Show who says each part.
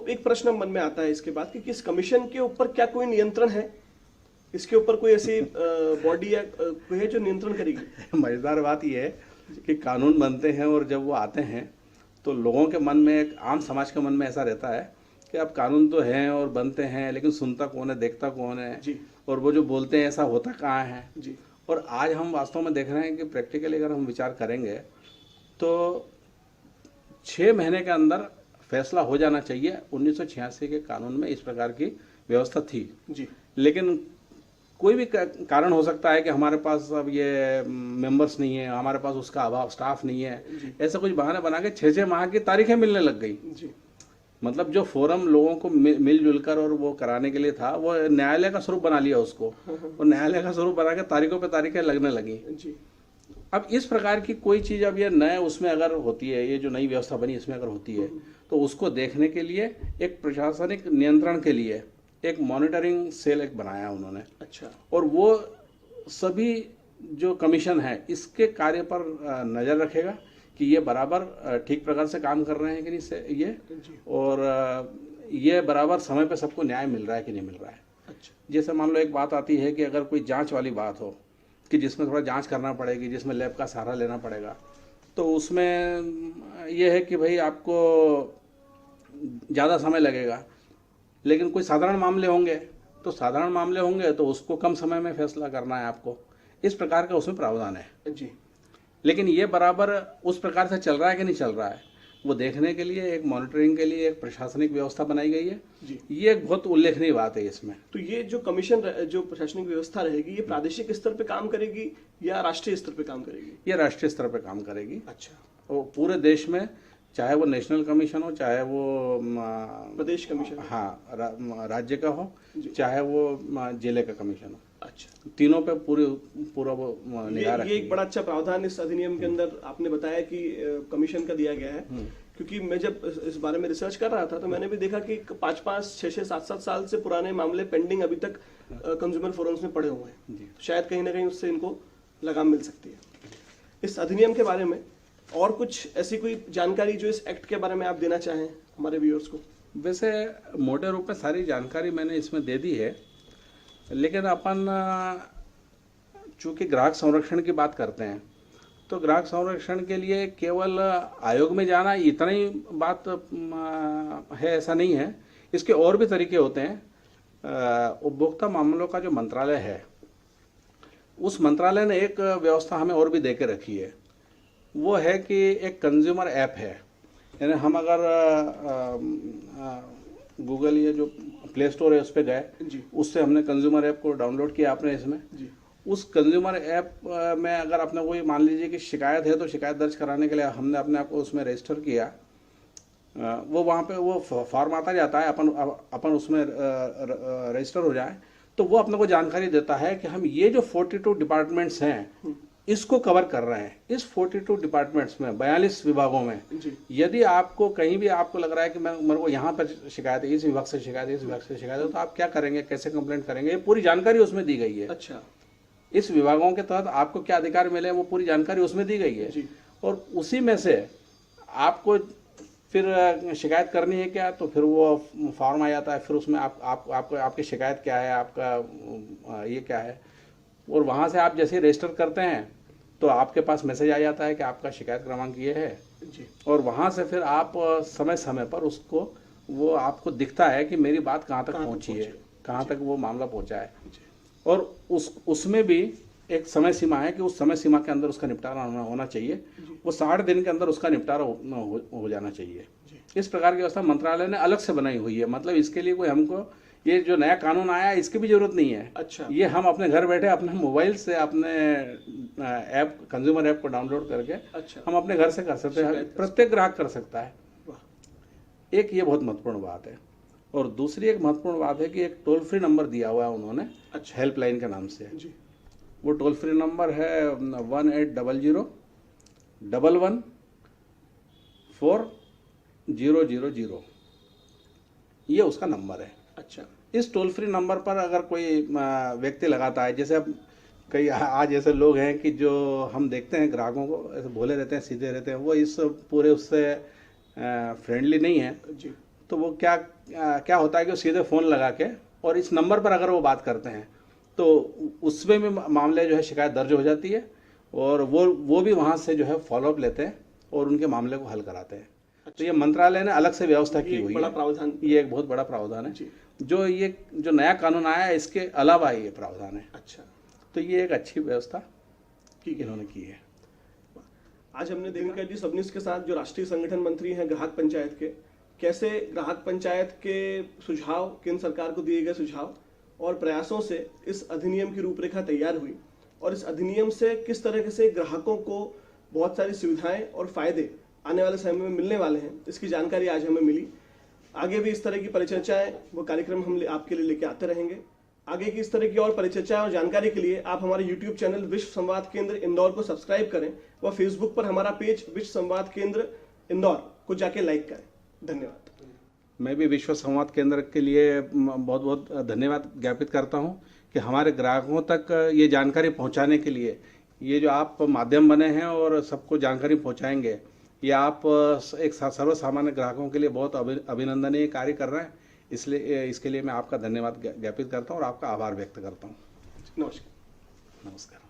Speaker 1: एक प्रश्न मन में आता है इसके बाद कि किस कमीशन के ऊपर क्या कोई नियंत्रण है, इसके ऊपर कोई ऐसी बॉडी या कोई है जो नियंत्रण करेगी?
Speaker 2: मजेदार बात यह है कि कानून बनते हैं और जब वो आते हैं तो लोगों के मन में, एक आम समाज के मन में ऐसा रहता है कि अब कानून तो हैं और बनते हैं, लेकिन सुनता कौन है, देखता कौन है
Speaker 1: जी।
Speaker 2: और वो जो बोलते हैं ऐसा होता कहाँ है
Speaker 1: जी।
Speaker 2: और आज हम वास्तव में देख रहे हैं कि प्रैक्टिकली अगर हम विचार करेंगे तो 6 महीने के अंदर फैसला हो जाना चाहिए। 1986 के कानून में इस प्रकार की व्यवस्था थी
Speaker 1: जी।
Speaker 2: लेकिन कोई भी कारण हो सकता है कि हमारे पास अब ये मेंबर्स नहीं है, हमारे पास उसका अभाव, स्टाफ नहीं है, ऐसा कुछ बहाने बना के 6 माह की तारीखें मिलने लग गई।
Speaker 1: जी।
Speaker 2: मतलब जो फोरम लोगों को मिलजुल कर और वो कराने के लिए था, वो न्यायालय का स्वरूप बना लिया उसको और न्यायालय का स्वरूप बना के तारीखों पे तारीखें लगने लगी।
Speaker 1: जी।
Speaker 2: अब इस प्रकार की कोई चीज़ अब ये नए उसमें अगर होती है, ये जो नई व्यवस्था बनी इसमें अगर होती है तो उसको देखने के लिए एक प्रशासनिक नियंत्रण के लिए एक मॉनिटरिंग सेल एक बनाया उन्होंने।
Speaker 1: अच्छा। और
Speaker 2: वो सभी जो कमीशन है इसके कार्य पर नज़र रखेगा कि ये बराबर ठीक प्रकार से काम कर रहे हैं कि नहीं से ये, और ये बराबर समय पे सबको न्याय मिल रहा है कि नहीं मिल रहा है।
Speaker 1: अच्छा।
Speaker 2: जैसे मान लो एक बात आती है कि अगर कोई जांच वाली बात हो कि जिसमें थोड़ा जांच करना पड़ेगी, जिसमें लैब का सहारा लेना पड़ेगा, तो उसमें यह है कि भाई आपको ज़्यादा समय लगेगा। लेकिन कोई साधारण मामले होंगे तो उसको कम समय में फैसला करना है आपको, इस प्रकार का उसमें प्रावधान है।
Speaker 1: जी।
Speaker 2: लेकिन ये बराबर उस प्रकार से चल रहा है कि नहीं चल रहा है, वो देखने के लिए एक मॉनिटरिंग के लिए एक प्रशासनिक व्यवस्था बनाई गई है।
Speaker 1: जी।
Speaker 2: ये एक बहुत उल्लेखनीय बात है इसमें।
Speaker 1: तो ये जो कमीशन जो प्रशासनिक व्यवस्था रहेगी, ये प्रादेशिक स्तर पे काम करेगी या राष्ट्रीय स्तर पे काम करेगी?
Speaker 2: ये राष्ट्रीय स्तर पे काम करेगी।
Speaker 1: अच्छा।
Speaker 2: और पूरे देश में, चाहे वो नेशनल कमीशन हो, चाहे वो
Speaker 1: प्रदेश कमीशन,
Speaker 2: हाँ राज्य का हो, चाहे वो जिले का कमीशन हो,
Speaker 1: अच्छा,
Speaker 2: तीनों पे पूरा वो निगाह रखेगी।
Speaker 1: ये एक बड़ा अच्छा प्रावधान इस अधिनियम के अंदर आपने बताया कि कमीशन का दिया गया है। क्योंकि मैं जब इस बारे में रिसर्च कर रहा था तो मैंने भी देखा कि 5-5, 6-6, 7-7 साल से पुराने मामले पेंडिंग अभी तक कंज्यूमर फोरम्स में पड़े हुए हैं। तो शायद कहीं ना कहीं उससे इनको लगाम मिल सकती है। इस अधिनियम के बारे में और कुछ ऐसी कोई जानकारी जो इस एक्ट के बारे में आप देना चाहें हमारे व्यूअर्स को?
Speaker 2: वैसे मोटे रूप में सारी जानकारी मैंने इसमें दे दी है, लेकिन अपन चूंकि ग्राहक संरक्षण की बात करते हैं तो ग्राहक संरक्षण के लिए केवल आयोग में जाना इतना ही बात है, ऐसा नहीं है। इसके और भी तरीके होते हैं। उपभोक्ता मामलों का जो मंत्रालय है, उस मंत्रालय ने एक व्यवस्था हमें और भी दे के रखी है। वो है कि एक कंज्यूमर ऐप है, यानी हम अगर गूगल ये जो प्ले स्टोर है उस पर गए, उससे हमने कंज्यूमर ऐप को डाउनलोड किया आपने इसमें जी। उस कंज्यूमर ऐप में अगर आपने कोई मान लीजिए कि शिकायत है तो शिकायत दर्ज कराने के लिए हमने अपने आप को उसमें रजिस्टर किया, वो वहाँ पे वो फॉर्म आता जाता है, अपन उसमें रजिस्टर हो जाए तो वो अपने को जानकारी देता है कि हम ये जो 42 डिपार्टमेंट्स हैं इसको कवर कर रहे हैं। इस 42 डिपार्टमेंट्स में 42 विभागों में यदि आपको कहीं भी आपको लग रहा है कि मेरे को यहाँ पर शिकायत है, इस विभाग से शिकायत है, इस विभाग से शिकायत है, तो आप क्या करेंगे, कैसे कंप्लेंट करेंगे, ये पूरी जानकारी उसमें दी गई है।
Speaker 1: अच्छा।
Speaker 2: इस विभागों के तहत आपको क्या अधिकार मिले वो पूरी जानकारी उसमें दी गई है। और उसी में से आपको फिर शिकायत करनी है क्या, तो फिर वो फॉर्म आ जाता है, फिर उसमें आपकी शिकायत क्या है, आपका ये क्या है, और वहाँ से आप जैसे रजिस्टर करते हैं तो आपके पास मैसेज आ जाता है कि आपका शिकायत क्रमांक ये है जी। और वहाँ से फिर आप समय समय पर उसको वो आपको दिखता है कि मेरी बात कहाँ तक पहुँची है, कहाँ तक वो मामला पहुँचा है। और उसमें भी एक समय सीमा है कि उस समय सीमा के अंदर उसका निपटारा होना चाहिए। वो 60 दिन के अंदर उसका निपटारा हो जाना चाहिए। इस प्रकार की व्यवस्था मंत्रालय ने अलग से बनाई हुई है। मतलब इसके लिए कोई हमको ये जो नया कानून आया है इसकी भी जरूरत नहीं है।
Speaker 1: अच्छा। ये
Speaker 2: हम अपने घर बैठे अपने मोबाइल से अपने ऐप कंज्यूमर ऐप को डाउनलोड करके अच्छा। हम अपने घर से कर सकते हैं, प्रत्येक ग्राहक कर सकता है। एक ये बहुत महत्वपूर्ण बात है। और दूसरी एक महत्वपूर्ण बात है कि एक टोल फ्री नंबर दिया हुआ है उन्होंने, अच्छा, हेल्पलाइन के नाम से जी। वो टोल फ्री नंबर है 1800-11-4-000। ये उसका नंबर है। अच्छा। इस टोल फ्री नंबर पर अगर कोई व्यक्ति लगाता है, जैसे अब कई आज ऐसे लोग हैं कि जो हम देखते हैं ग्राहकों को ऐसे भोले रहते हैं, सीधे रहते हैं, वो इस पूरे उससे फ्रेंडली नहीं है जी। तो वो क्या होता है कि वो सीधे फ़ोन लगा के और इस नंबर पर अगर वो बात करते हैं तो उसमें भी मामले जो है शिकायत दर्ज हो जाती है और वो भी वहाँ से जो है फॉलोअप लेते हैं और उनके मामले को हल कराते हैं। तो ये मंत्रालय ने अलग से व्यवस्था की हुई
Speaker 1: बड़ा
Speaker 2: है,
Speaker 1: प्रावधान,
Speaker 2: ये एक बहुत बड़ा प्रावधान है जो नया कानून आया है इसके अलावा ये प्रावधान है।
Speaker 1: अच्छा,
Speaker 2: तो ये एक अच्छी व्यवस्था इन्होंने की है।
Speaker 1: आज हमने देखा जी सबनीस के साथ जो राष्ट्रीय संगठन मंत्री हैं ग्राहक पंचायत के, कैसे ग्राहक पंचायत के सुझाव, केंद्र सरकार को दिए गए सुझाव और प्रयासों से इस अधिनियम की रूपरेखा तैयार हुई और इस अधिनियम से किस तरह से ग्राहकों को बहुत सारी सुविधाएं और फायदे आने वाले समय में मिलने वाले हैं, इसकी जानकारी आज हमें मिली। आगे भी इस तरह की परिचर्चाएं, वो कार्यक्रम हम आपके लिए लेके आते रहेंगे। आगे की इस तरह की और परिचर्चाएं और जानकारी के लिए आप हमारे YouTube चैनल विश्व संवाद केंद्र इंदौर को सब्सक्राइब करें व फेसबुक पर हमारा पेज विश्व संवाद केंद्र इंदौर को जाके लाइक करें। धन्यवाद।
Speaker 2: मैं भी विश्व संवाद केंद्र के लिए बहुत बहुत धन्यवाद ज्ञापित करता हूं कि हमारे ग्राहकों तक ये जानकारी पहुंचाने के लिए ये जो आप माध्यम बने हैं और सबको जानकारी पहुंचाएंगे, ये आप एक सर्वसामान्य ग्राहकों के लिए बहुत अभिनंदनीय कार्य कर रहे हैं। इसलिए इसके लिए मैं आपका धन्यवाद ज्ञापित करता हूं और आपका आभार व्यक्त करता हूं।
Speaker 1: नमस्कार।
Speaker 2: नमस्कार।